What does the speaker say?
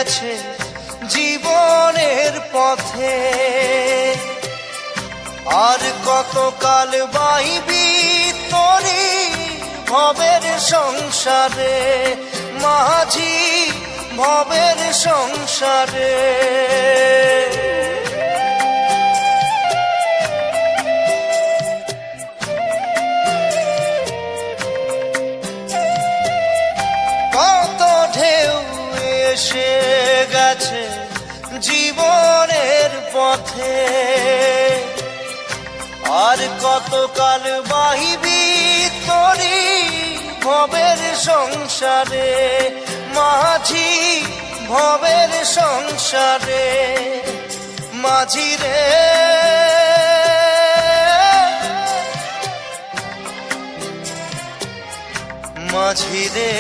গেছে জীবনের পথে। আর কতকাল বাইবি তোরি ভবের সংসারে, মাঝি ভবের সংসারে। কত ঢেউ এসে গেছে জীবনের পথে, আর কতকাল বাহিবি তোরি ভবের সংসারে, মাঝি ভবের সংসারে। মাঝি রে মাঝি রে।